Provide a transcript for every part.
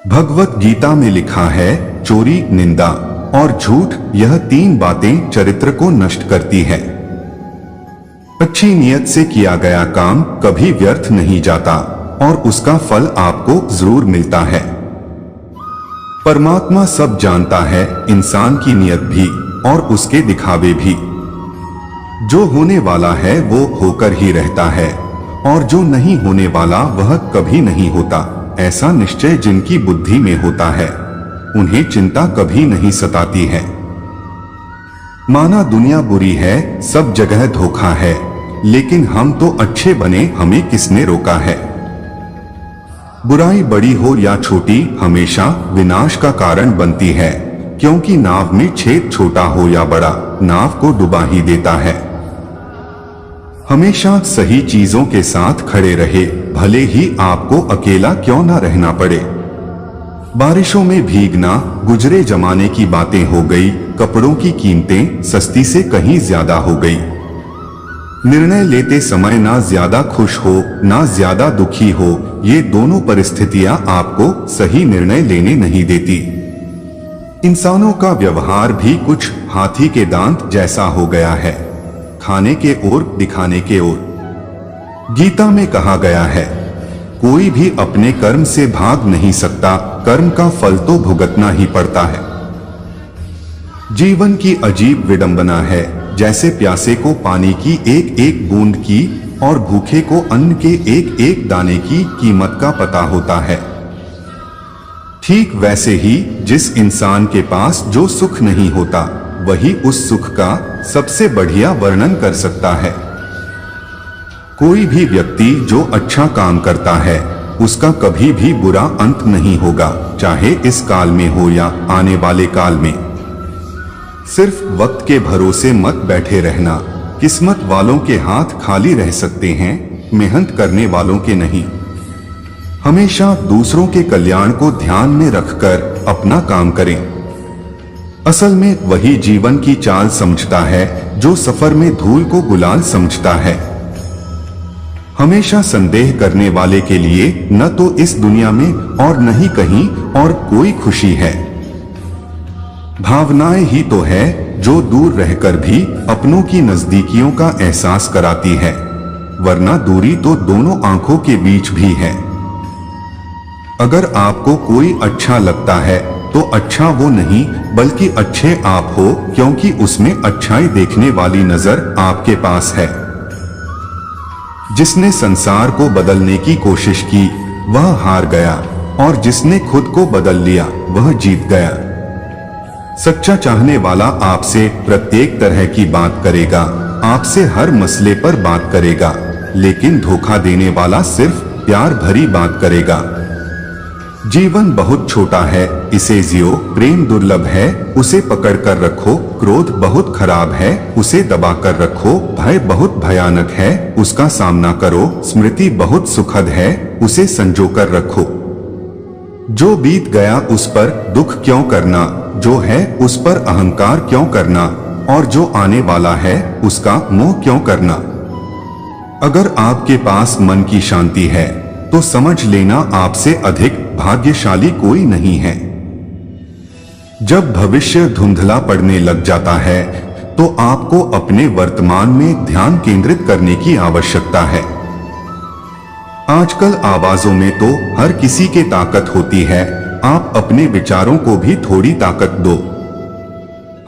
भगवत गीता में लिखा है, चोरी, निंदा और झूठ, यह 3 बातें चरित्र को नष्ट करती है। अच्छी नियत से किया गया काम कभी व्यर्थ नहीं जाता और उसका फल आपको जरूर मिलता है। परमात्मा सब जानता है, इंसान की नियत भी और उसके दिखावे भी। जो होने वाला है वो होकर ही रहता है और जो नहीं होने वाला वह कभी नहीं होता। ऐसा निश्चय जिनकी बुद्धि में होता है उन्हें चिंता कभी नहीं सताती है। माना दुनिया बुरी है, सब जगह धोखा है, लेकिन हम तो अच्छे बने, हमें किसने रोका है। बुराई बड़ी हो या छोटी हमेशा विनाश का कारण बनती है, क्योंकि नाव में छेद छोटा हो या बड़ा नाव को डुबा ही देता है। हमेशा सही चीजों के साथ खड़े रहे, भले ही आपको अकेला क्यों ना रहना पड़े। बारिशों में भीगना गुजरे जमाने की बातें हो गई, कपड़ों की कीमतें सस्ती से कहीं ज्यादा हो गई। निर्णय लेते समय ना ज्यादा खुश हो ना ज्यादा दुखी हो, ये दोनों परिस्थितियां आपको सही निर्णय लेने नहीं देती। इंसानों का व्यवहार भी कुछ हाथी के दांत जैसा हो गया है, खाने के ओर दिखाने के ओर। गीता में कहा गया है, कोई भी अपने कर्म से भाग नहीं सकता, कर्म का फल तो भुगतना ही पड़ता है। जीवन की अजीब विडंबना है, जैसे प्यासे को पानी की एक एक बूंद की और भूखे को अन्न के एक एक दाने की कीमत का पता होता है। ठीक वैसे ही जिस इंसान के पास जो सुख नहीं होता, वही उस सुख का सबसे बढ़िया वर्णन कर सकता है। कोई भी व्यक्ति जो अच्छा काम करता है उसका कभी भी बुरा अंत नहीं होगा, चाहे इस काल में हो या आने वाले काल में। सिर्फ वक्त के भरोसे मत बैठे रहना, किस्मत वालों के हाथ खाली रह सकते हैं, मेहनत करने वालों के नहीं। हमेशा दूसरों के कल्याण को ध्यान में रखकर अपना काम करें। असल में वही जीवन की चाल समझता है जो सफर में धूल को गुलाल समझता है। हमेशा संदेह करने वाले के लिए न तो इस दुनिया में और न ही कहीं और कोई खुशी है। भावनाएं ही तो है जो दूर रहकर भी अपनों की नजदीकियों का एहसास कराती है, वरना दूरी तो दोनों आंखों के बीच भी है। अगर आपको कोई अच्छा लगता है तो अच्छा वो नहीं बल्कि अच्छे आप हो, क्योंकि उसमें अच्छाई देखने वाली नजर आपके पास है। जिसने संसार को बदलने की कोशिश की वह हार गया और जिसने खुद को बदल लिया वह जीत गया। सच्चा चाहने वाला आपसे प्रत्येक तरह की बात करेगा, आपसे हर मसले पर बात करेगा, लेकिन धोखा देने वाला सिर्फ प्यार भरी बात करेगा। जीवन बहुत छोटा है, इसे जियो, प्रेम दुर्लभ है, उसे पकड़ कर रखो, क्रोध बहुत खराब है, उसे दबा कर रखो, भय बहुत भयानक है, उसका सामना करो, स्मृति बहुत सुखद है, उसे संजो कर रखो। जो बीत गया उस पर दुख क्यों करना, जो है उस पर अहंकार क्यों करना, और जो आने वाला है उसका मोह क्यों करना। अगर आपके पास मन की शांति है तो समझ लेना आपसे अधिक भाग्यशाली कोई नहीं है। जब भविष्य धुंधला पड़ने लग जाता है तो आपको अपने वर्तमान में ध्यान केंद्रित करने की आवश्यकता है। आजकल आवाजों में तो हर किसी के ताकत होती है, आप अपने विचारों को भी थोड़ी ताकत दो।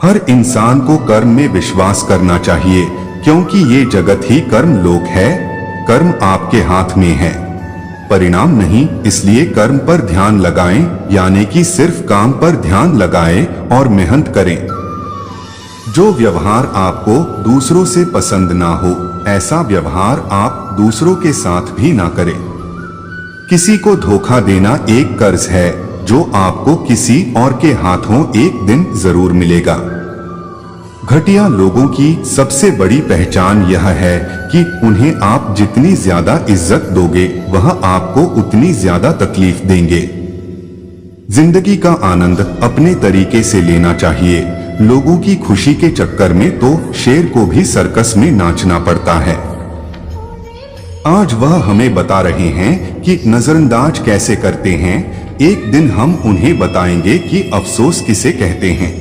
हर इंसान को कर्म में विश्वास करना चाहिए, क्योंकि ये जगत ही कर्म लोक है। कर्म आपके हाथ में है, परिणाम नहीं, इसलिए कर्म पर ध्यान लगाएं, यानी कि सिर्फ काम पर ध्यान लगाएं और मेहनत करें। जो व्यवहार आपको दूसरों से पसंद ना हो, ऐसा व्यवहार आप दूसरों के साथ भी ना करें। किसी को धोखा देना एक कर्ज है जो आपको किसी और के हाथों एक दिन जरूर मिलेगा। घटिया लोगों की सबसे बड़ी पहचान यह है कि उन्हें आप जितनी ज्यादा इज्जत दोगे वह आपको उतनी ज्यादा तकलीफ देंगे। जिंदगी का आनंद अपने तरीके से लेना चाहिए। लोगों की खुशी के चक्कर में तो शेर को भी सर्कस में नाचना पड़ता है। आज वह हमें बता रहे हैं कि नजरअंदाज कैसे करते हैं, एक दिन हम उन्हें बताएंगे कि अफसोस किसे कहते हैं।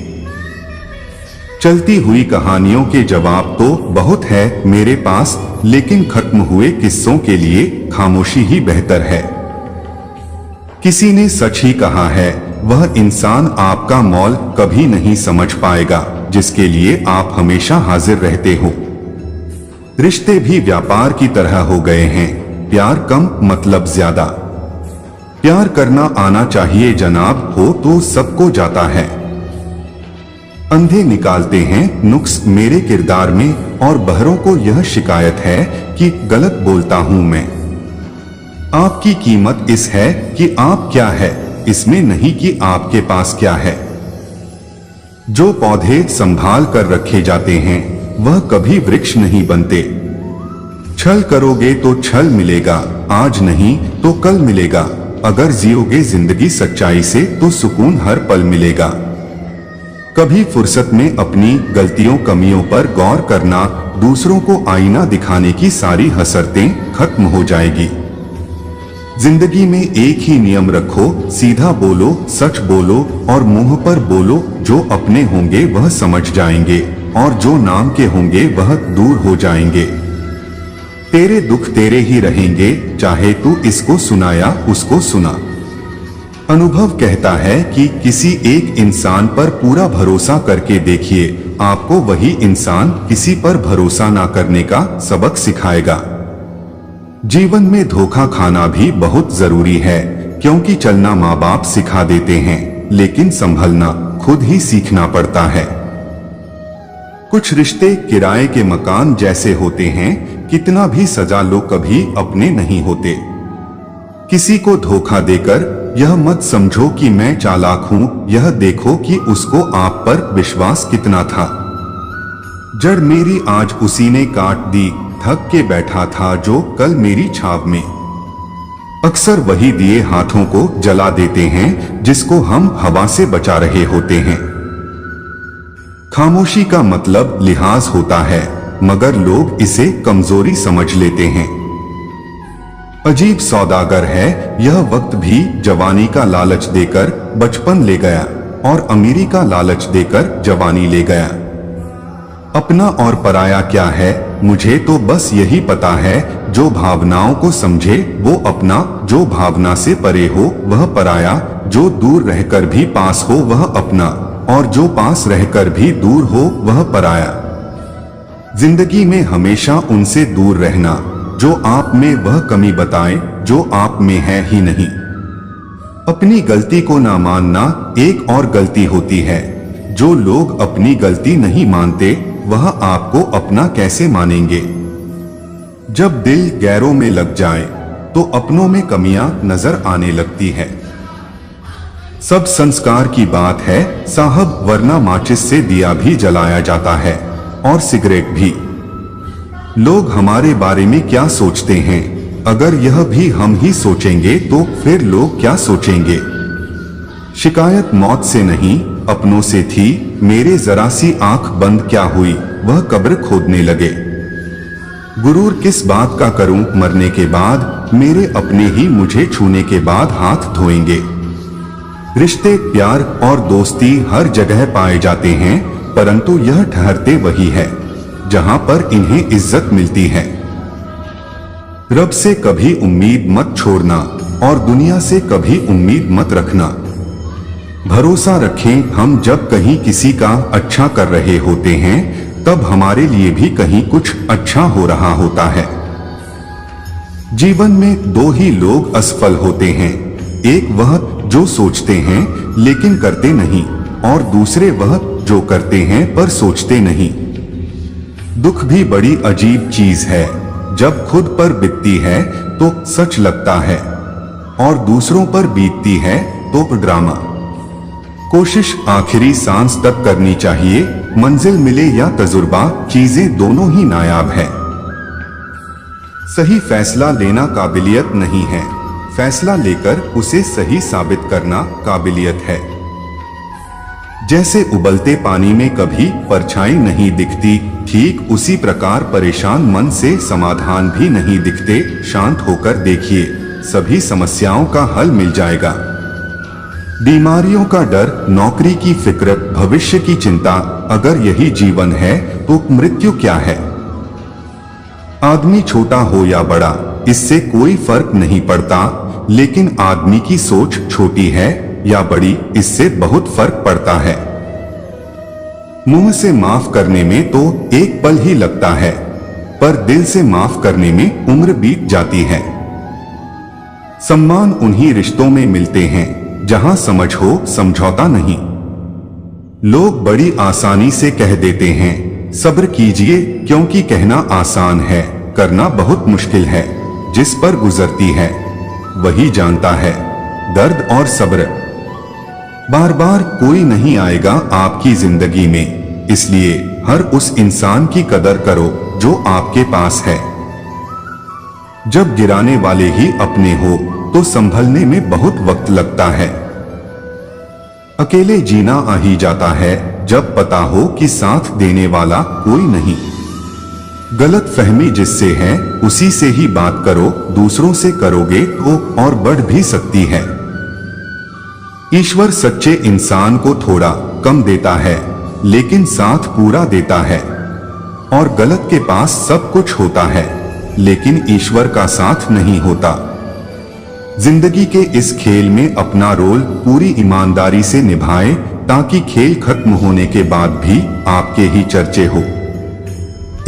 चलती हुई कहानियों के जवाब तो बहुत है मेरे पास, लेकिन खत्म हुए किस्सों के लिए खामोशी ही बेहतर है। किसी ने सच ही कहा है, वह इंसान आपका मौल कभी नहीं समझ पाएगा जिसके लिए आप हमेशा हाजिर रहते हो। रिश्ते भी व्यापार की तरह हो गए हैं, प्यार कम मतलब ज्यादा। प्यार करना आना चाहिए जनाब, हो तो सबको जाता है। अंधे निकालते हैं नुक्स मेरे किरदार में और बहरों को यह शिकायत है कि गलत बोलता हूं मैं। आपकी कीमत इस है कि आप क्या है, इसमें नहीं कि आपके पास क्या है। जो पौधे संभाल कर रखे जाते हैं वह कभी वृक्ष नहीं बनते। छल करोगे तो छल मिलेगा, आज नहीं तो कल मिलेगा। अगर जियोगे जिंदगी सच्चाई से तो सुकून हर पल मिलेगा। कभी फुर्सत में अपनी गलतियों कमियों पर गौर करना, दूसरों को आईना दिखाने की सारी हसरतें खत्म हो जाएगी। जिंदगी में एक ही नियम रखो, सीधा बोलो, सच बोलो और मुंह पर बोलो। जो अपने होंगे वह समझ जाएंगे और जो नाम के होंगे वह दूर हो जाएंगे। तेरे दुख तेरे ही रहेंगे, चाहे तू इसको सुना या उसको सुना। अनुभव कहता है कि किसी एक इंसान पर पूरा भरोसा करके देखिए, आपको वही इंसान किसी पर भरोसा ना करने का सबक सिखाएगा। जीवन में धोखा खाना भी बहुत जरूरी है, क्योंकि चलना माँ बाप सिखा देते हैं, लेकिन संभलना खुद ही सीखना पड़ता है। कुछ रिश्ते किराए के मकान जैसे होते हैं, कितना भी सजा लो कभी अपने नहीं होते। किसी को धोखा देकर यह मत समझो कि मैं चालाक हूं, यह देखो कि उसको आप पर विश्वास कितना था। जड़ मेरी आज उसी ने काट दी, थक के बैठा था जो कल मेरी छाव में। अक्सर वही दिए हाथों को जला देते हैं जिसको हम हवा से बचा रहे होते हैं। खामोशी का मतलब लिहाज होता है, मगर लोग इसे कमजोरी समझ लेते हैं। अजीब सौदागर है यह वक्त भी, जवानी का लालच देकर बचपन ले गया और अमीरी का लालच देकर जवानी ले गया। अपना और पराया क्या है, मुझे तो बस यही पता है, जो भावनाओं को समझे वो अपना, जो भावना से परे हो वह पराया, जो दूर रहकर भी पास हो वह अपना और जो पास रहकर भी दूर हो वह पराया। जिंदगी में हमेशा उनसे दूर रहना जो आप में वह कमी बताएं जो आप में है ही नहीं। अपनी गलती को ना मानना एक और गलती होती है। जो लोग अपनी गलती नहीं मानते वह आपको अपना कैसे मानेंगे। जब दिल गैरों में लग जाए तो अपनों में कमियां नजर आने लगती है। सब संस्कार की बात है साहब, वरना माचिस से दिया भी जलाया जाता है और सिगरेट भी। लोग हमारे बारे में क्या सोचते हैं, अगर यह भी हम ही सोचेंगे तो फिर लोग क्या सोचेंगे। शिकायत मौत से नहीं अपनों से थी, मेरे जरा सी आंख बंद क्या हुई वह कब्र खोदने लगे। गुरूर किस बात का करूं, मरने के बाद मेरे अपने ही मुझे छूने के बाद हाथ धोएंगे। रिश्ते प्यार और दोस्ती हर जगह पाए जाते हैं, परंतु यह ठहरते वही है जहां पर इन्हें इज्जत मिलती है। रब से कभी उम्मीद मत छोड़ना और दुनिया से कभी उम्मीद मत रखना। भरोसा रखें, हम जब कहीं किसी का अच्छा कर रहे होते हैं तब हमारे लिए भी कहीं कुछ अच्छा हो रहा होता है। जीवन में दो ही लोग असफल होते हैं, एक वह जो सोचते हैं लेकिन करते नहीं, और दूसरे वह जो करते हैं पर सोचते नहीं। दुख भी बड़ी अजीब चीज है, जब खुद पर बीतती है तो सच लगता है और दूसरों पर बीतती है तो ड्रामा। कोशिश आखिरी सांस तक करनी चाहिए, मंजिल मिले या तजुर्बा, चीजें दोनों ही नायाब है। सही फैसला लेना काबिलियत नहीं है, फैसला लेकर उसे सही साबित करना काबिलियत है। जैसे उबलते पानी में कभी परछाई नहीं दिखती, ठीक उसी प्रकार परेशान मन से समाधान भी नहीं दिखते। शांत होकर देखिए, सभी समस्याओं का हल मिल जाएगा। बीमारियों का डर, नौकरी की फिक्र, भविष्य की चिंता, अगर यही जीवन है तो मृत्यु क्या है। आदमी छोटा हो या बड़ा, इससे कोई फर्क नहीं पड़ता, लेकिन आदमी की सोच छोटी है या बड़ी, इससे बहुत फर्क पड़ता है। मुंह से माफ करने में तो एक पल ही लगता है, पर दिल से माफ करने में उम्र बीत जाती है। सम्मान उन्हीं रिश्तों में मिलते हैं जहां समझ हो, समझौता नहीं। लोग बड़ी आसानी से कह देते हैं सब्र कीजिए, क्योंकि कहना आसान है, करना बहुत मुश्किल है। जिस पर गुजरती है वही जानता है दर्द और सब्र। बार बार कोई नहीं आएगा आपकी जिंदगी में, इसलिए हर उस इंसान की कदर करो जो आपके पास है। जब गिराने वाले ही अपने हो तो संभलने में बहुत वक्त लगता है। अकेले जीना आ ही जाता है जब पता हो कि साथ देने वाला कोई नहीं। गलत फहमी जिससे है उसी से ही बात करो, दूसरों से करोगे तो और बढ़ भी सकती है। ईश्वर सच्चे इंसान को थोड़ा कम देता है, लेकिन साथ पूरा देता है। और गलत के पास सब कुछ होता है, लेकिन ईश्वर का साथ नहीं होता। जिंदगी के इस खेल में अपना रोल पूरी ईमानदारी से निभाएं, ताकि खेल खत्म होने के बाद भी आपके ही चर्चे हो।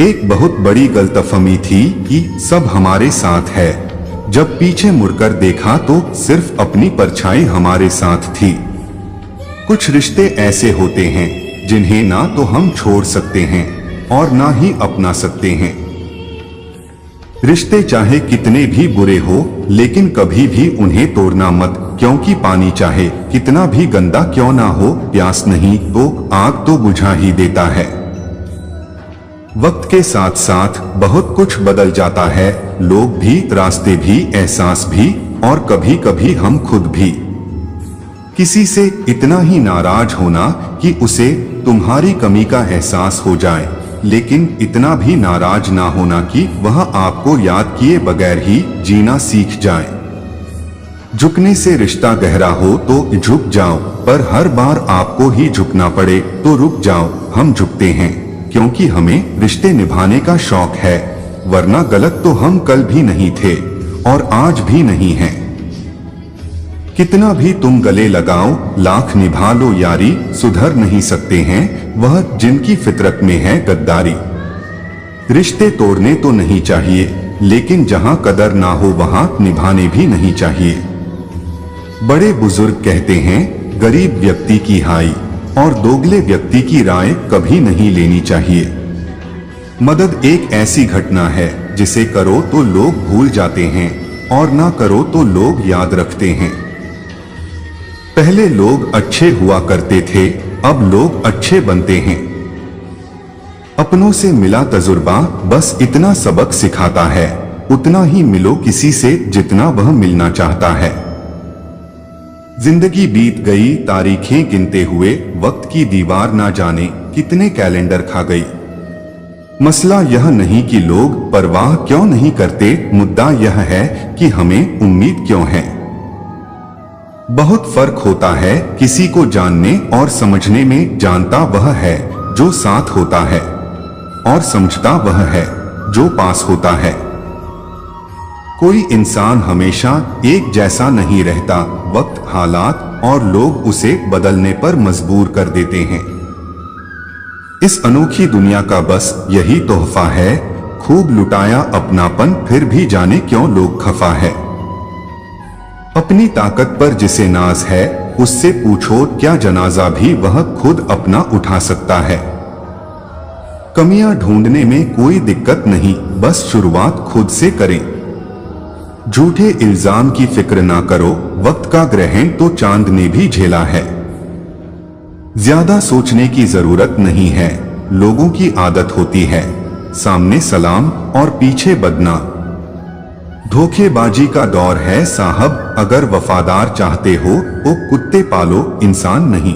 एक बहुत बड़ी गलतफहमी थी कि सब हमारे साथ है, जब पीछे मुड़कर देखा तो सिर्फ अपनी परछाई हमारे साथ थी। कुछ रिश्ते ऐसे होते हैं जिन्हें ना तो हम छोड़ सकते हैं और ना ही अपना सकते हैं। रिश्ते चाहे कितने भी बुरे हो, लेकिन कभी भी उन्हें तोड़ना मत, क्योंकि पानी चाहे कितना भी गंदा क्यों ना हो, प्यास नहीं तो आग तो बुझा ही देता है। वक्त के साथ साथ बहुत कुछ बदल जाता है, लोग भी, रास्ते भी, एहसास भी, और कभी कभी हम खुद भी। किसी से इतना ही नाराज होना कि उसे तुम्हारी कमी का एहसास हो जाए, लेकिन इतना भी नाराज ना होना कि वह आपको याद किए बगैर ही जीना सीख जाए। झुकने से रिश्ता गहरा हो तो झुक जाओ, पर हर बार आपको ही झुकना पड़े तो रुक जाओ। हम झुकते हैं क्योंकि हमें रिश्ते निभाने का शौक है, वरना गलत तो हम कल भी नहीं थे और आज भी नहीं हैं। कितना भी तुम गले लगाओ, लाख निभा लो यारी, सुधर नहीं सकते हैं वह जिनकी फितरत में है गद्दारी। रिश्ते तोड़ने तो नहीं चाहिए, लेकिन जहां कदर ना हो वहां निभाने भी नहीं चाहिए। बड़े बुजुर्ग कहते हैं गरीब व्यक्ति की हाई और दोगले व्यक्ति की राय कभी नहीं लेनी चाहिए। मदद एक ऐसी घटना है जिसे करो तो लोग भूल जाते हैं और ना करो तो लोग याद रखते हैं। पहले लोग अच्छे हुआ करते थे, अब लोग अच्छे बनते हैं। अपनों से मिला तजुर्बा बस इतना सबक सिखाता है, उतना ही मिलो किसी से जितना वह मिलना चाहता है। जिंदगी बीत गई तारीखें गिनते हुए, वक्त की दीवार ना जाने कितने कैलेंडर खा गई। मसला यह नहीं कि लोग परवाह क्यों नहीं करते, मुद्दा यह है कि हमें उम्मीद क्यों है। बहुत फर्क होता है किसी को जानने और समझने में। जानता वह है जो साथ होता है और समझता वह है जो पास होता है। कोई इंसान हमेशा एक जैसा नहीं रहता, वक्त, हालात और लोग उसे बदलने पर मजबूर कर देते हैं। इस अनोखी दुनिया का बस यही तोहफा है, खूब लुटाया अपनापन, फिर भी जाने क्यों लोग खफा है। अपनी ताकत पर जिसे नाज है उससे पूछो क्या जनाजा भी वह खुद अपना उठा सकता है। कमियां ढूंढने में कोई दिक्कत नहीं, बस शुरुआत खुद से करें। झूठे इल्जाम की फिक्र ना करो, वक्त का ग्रहण तो चांद ने भी झेला है। ज्यादा सोचने की जरूरत नहीं है, लोगों की आदत होती है सामने सलाम और पीछे बदनाम। धोखेबाजी का दौर है साहब, अगर वफादार चाहते हो तो कुत्ते पालो, इंसान नहीं।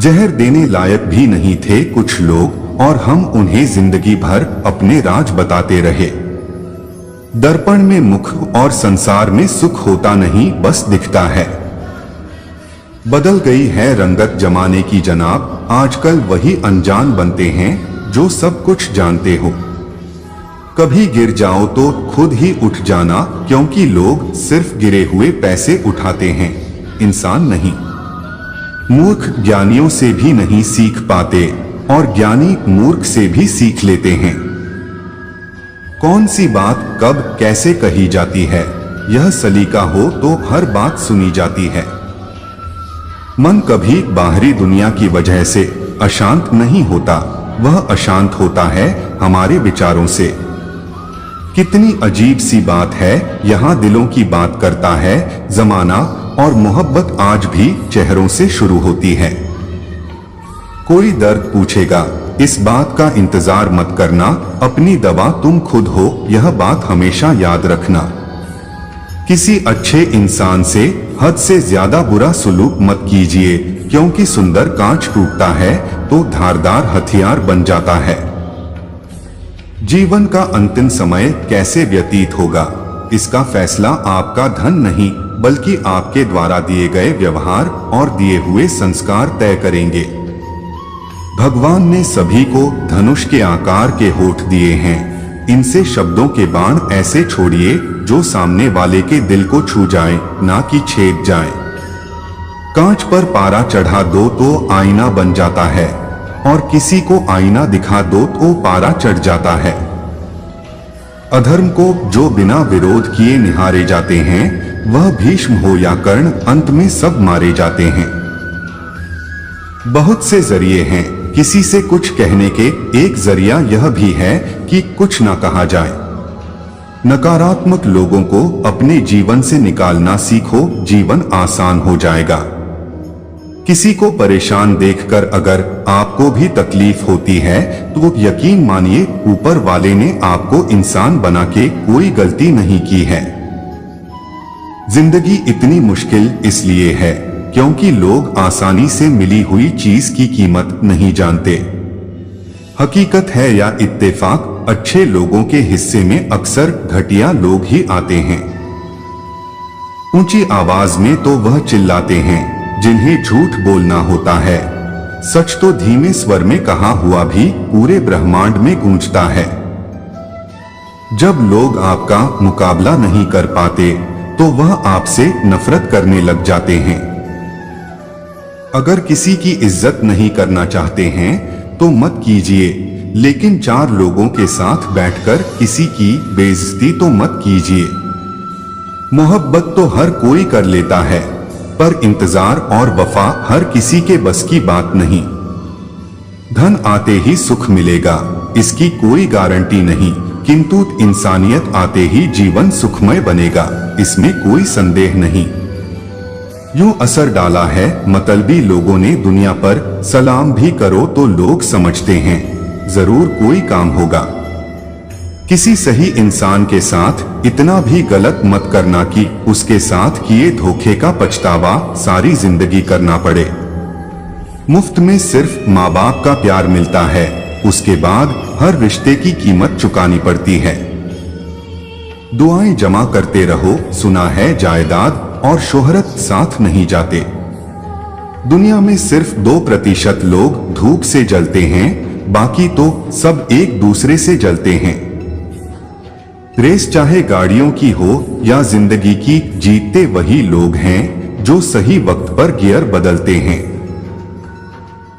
जहर देने लायक भी नहीं थे कुछ लोग और हम उन्हें जिंदगी भर अपने राज बताते रहे। दर्पण में मुख और संसार में सुख होता नहीं, बस दिखता है। बदल गई है रंगत जमाने की जनाब, आजकल वही अनजान बनते हैं जो सब कुछ जानते हो। कभी गिर जाओ तो खुद ही उठ जाना, क्योंकि लोग सिर्फ गिरे हुए पैसे उठाते हैं, इंसान नहीं। मूर्ख ज्ञानियों से भी नहीं सीख पाते और ज्ञानी मूर्ख से भी सीख लेते हैं। कौन सी बात कब कैसे कही जाती है, यह सलीका हो तो हर बात सुनी जाती है। मन कभी बाहरी दुनिया की वजह से अशांत नहीं होता, वह अशांत होता है हमारे विचारों से। कितनी अजीब सी बात है, यहाँ दिलों की बात करता है जमाना, और मोहब्बत आज भी चेहरों से शुरू होती है। कोई दर्द पूछेगा, इस बात का इंतजार मत करना, अपनी दवा तुम खुद हो, यह बात हमेशा याद रखना। किसी अच्छे इंसान से हद से ज्यादा बुरा सुलूक मत कीजिए, क्योंकि सुंदर कांच टूटता है तो धारदार हथियार बन जाता है। जीवन का अंतिम समय कैसे व्यतीत होगा, इसका फैसला आपका धन नहीं बल्कि आपके द्वारा दिए गए व्यवहार और दिए हुए संस्कार तय करेंगे। भगवान ने सभी को धनुष के आकार के होठ दिए हैं, इनसे शब्दों के बाण ऐसे छोड़िए जो सामने वाले के दिल को छू जाए, ना कि छेद जाए। कांच पर पारा चढ़ा दो तो आईना बन जाता है, और किसी को आईना दिखा दो तो पारा चढ़ जाता है। अधर्म को जो बिना विरोध किए निहारे जाते हैं, वह भीष्म हो या कर्ण, अंत में सब मारे जाते हैं। बहुत से जरिए हैं किसी से कुछ कहने के, एक जरिया यह भी है कि कुछ ना कहा जाए। नकारात्मक लोगों को अपने जीवन से निकालना सीखो, जीवन आसान हो जाएगा। किसी को परेशान देखकर अगर आपको भी तकलीफ होती है तो यकीन मानिए ऊपर वाले ने आपको इंसान बना के कोई गलती नहीं की है। जिंदगी इतनी मुश्किल इसलिए है क्योंकि लोग आसानी से मिली हुई चीज की कीमत नहीं जानते। हकीकत है या इत्तेफाक, अच्छे लोगों के हिस्से में अक्सर घटिया लोग ही आते हैं। ऊंची आवाज में तो वह चिल्लाते हैं जिन्हें झूठ बोलना होता है, सच तो धीमे स्वर में कहा हुआ भी पूरे ब्रह्मांड में गूंजता है। जब लोग आपका मुकाबला नहीं कर पाते तो वह आपसे नफरत करने लग जाते हैं। अगर किसी की इज्जत नहीं करना चाहते हैं तो मत कीजिए, लेकिन चार लोगों के साथ बैठकर किसी की बेइज्जती तो मत कीजिए। मोहब्बत तो हर कोई कर लेता है, पर इंतजार और वफा हर किसी के बस की बात नहीं। धन आते ही सुख मिलेगा, इसकी कोई गारंटी नहीं, किंतु इंसानियत आते ही जीवन सुखमय बनेगा, इसमें कोई संदेह नहीं। यूं असर डाला है मतलबी लोगों ने दुनिया पर, सलाम भी करो तो लोग समझते हैं जरूर कोई काम होगा। किसी सही इंसान के साथ इतना भी गलत मत करना कि उसके साथ किए धोखे का पछतावा सारी जिंदगी करना पड़े। मुफ्त में सिर्फ माँ बाप का प्यार मिलता है, उसके बाद हर रिश्ते की कीमत चुकानी पड़ती है। दुआएं जमा करते रहो, सुना है जायदाद और शोहरत साथ नहीं जाते। दुनिया में सिर्फ 2% लोग धूप से जलते हैं, बाकी तो सब एक दूसरे से जलते हैं। रेस चाहे गाड़ियों की हो या जिंदगी की, जीतते वही लोग हैं जो सही वक्त पर गियर बदलते हैं।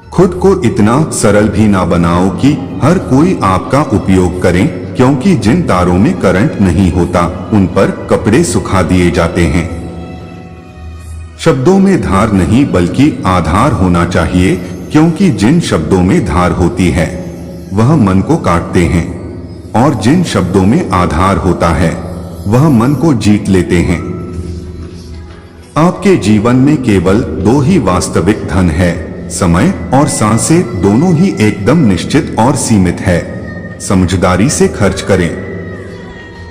खुद को इतना सरल भी ना बनाओ कि हर कोई आपका उपयोग करे, क्योंकि जिन तारों में करंट नहीं होता उन पर कपड़े सुखा दिए जाते हैं। शब्दों में धार नहीं बल्कि आधार होना चाहिए, क्योंकि जिन शब्दों में धार होती है वह मन को काटते हैं, और जिन शब्दों में आधार होता है वह मन को जीत लेते हैं। आपके जीवन में केवल 2 ही वास्तविक धन है, समय और सांसें, दोनों ही एकदम निश्चित और सीमित है। समझदारी से खर्च करें।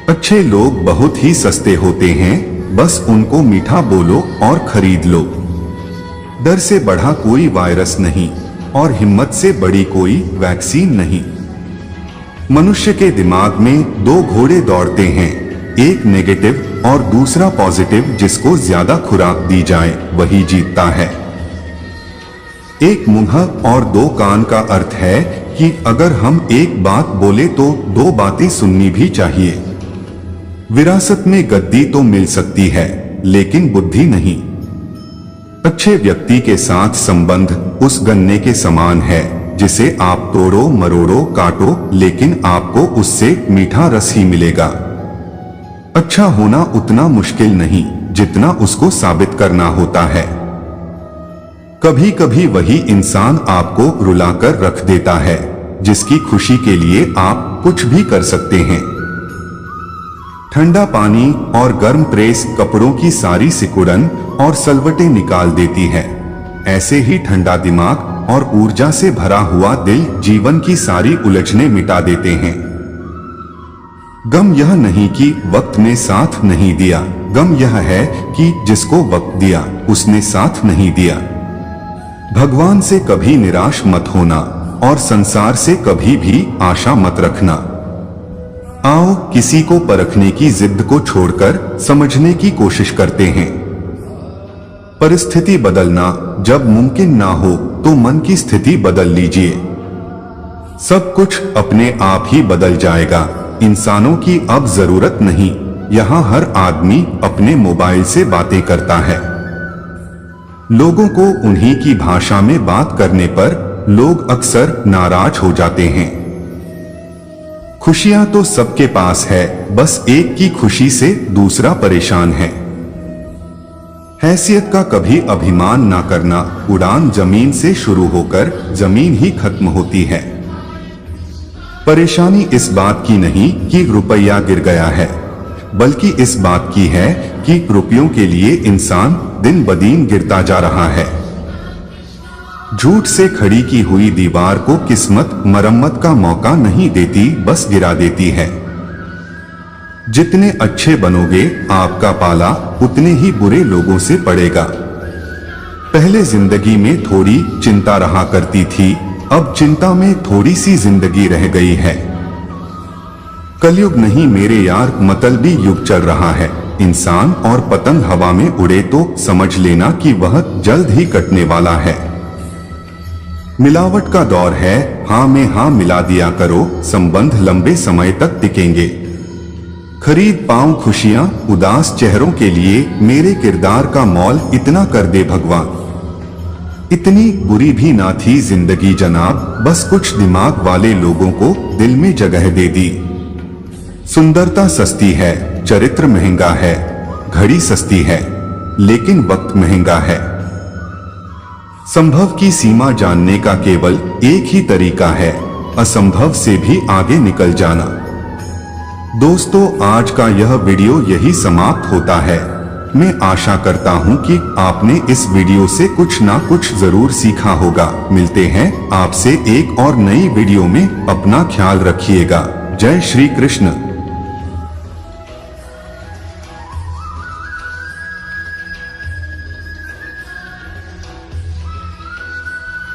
अच्छे लोग बहुत ही सस्ते होते हैं, बस उनको मीठा बोलो और खरीद लो। डर से बढ़ा कोई वायरस नहीं और हिम्मत से बड़ी कोई वैक्सीन नहीं। मनुष्य के दिमाग में 2 घोड़े दौड़ते हैं, एक नेगेटिव और दूसरा पॉजिटिव। जिसको ज्यादा खुराक दी जाए वही जीतता है। एक मुंह और दो कान का अर्थ है कि अगर हम एक बात बोले तो दो बातें सुननी भी चाहिए। विरासत में गद्दी तो मिल सकती है लेकिन बुद्धि नहीं। अच्छे व्यक्ति के साथ संबंध उस गन्ने के समान है जिसे आप तोड़ो मरोड़ो काटो लेकिन आपको उससे मीठा रस ही मिलेगा। अच्छा होना उतना मुश्किल नहीं जितना उसको साबित करना होता है। कभी कभी वही इंसान आपको रुलाकर रख देता है जिसकी खुशी के लिए आप कुछ भी कर सकते हैं। ठंडा पानी और गर्म प्रेस कपड़ों की सारी सिकुड़न और सलवटें निकाल देती है। ऐसे ही ठंडा दिमाग और ऊर्जा से भरा हुआ दिल जीवन की सारी उलझनें मिटा देते हैं। गम यह नहीं कि वक्त ने साथ नहीं दिया, गम यह है कि जिसको वक्त दिया उसने साथ नहीं दिया। भगवान से कभी निराश मत होना और संसार से कभी भी आशा मत रखना। आओ किसी को परखने की जिद को छोड़कर समझने की कोशिश करते हैं। परिस्थिति बदलना जब मुमकिन ना हो तो मन की स्थिति बदल लीजिए। सब कुछ अपने आप ही बदल जाएगा। इंसानों की अब जरूरत नहीं। यहाँ हर आदमी अपने मोबाइल से बातें करता है। लोगों को उन्हीं की भाषा में बात करने पर लोग अक्सर नाराज हो जाते हैं। खुशियां तो सबके पास है, बस एक की खुशी से दूसरा परेशान है। हैसियत का कभी अभिमान ना करना। उड़ान जमीन से शुरू होकर जमीन ही खत्म होती है। परेशानी इस बात की नहीं कि रुपया गिर गया है, बल्कि इस बात की है कि रुपयों के लिए इंसान दिन ब दिन गिरता जा रहा है। झूठ से खड़ी की हुई दीवार को किस्मत मरम्मत का मौका नहीं देती, बस गिरा देती है। जितने अच्छे बनोगे आपका पाला उतने ही बुरे लोगों से पड़ेगा। पहले जिंदगी में थोड़ी चिंता रहा करती थी, अब चिंता में थोड़ी सी जिंदगी रह गई है। कलयुग नहीं मेरे यार मतलबी युग चल रहा है। इंसान और पतंग हवा में उड़े तो समझ लेना कि वह जल्द ही कटने वाला है। मिलावट का दौर है, हाँ में हाँ मिला दिया करो, संबंध लंबे समय तक टिकेंगे। खरीद पाऊं खुशियां उदास चेहरों के लिए, मेरे किरदार का मौल इतना कर दे भगवान। इतनी बुरी भी ना थी जिंदगी जनाब, बस कुछ दिमाग वाले लोगों को दिल में जगह दे दी। सुंदरता सस्ती है, चरित्र महंगा है, घड़ी सस्ती है, लेकिन वक्त महंगा है। संभव की सीमा जानने का केवल एक ही तरीका है, असंभव से भी आगे निकल जाना। दोस्तों, आज का यह वीडियो यही समाप्त होता है। मैं आशा करता हूं कि आपने इस वीडियो से कुछ ना कुछ जरूर सीखा होगा। मिलते हैं आपसे एक और नई वीडियो में। अपना ख्याल रखिएगा। जय श्री कृष्ण।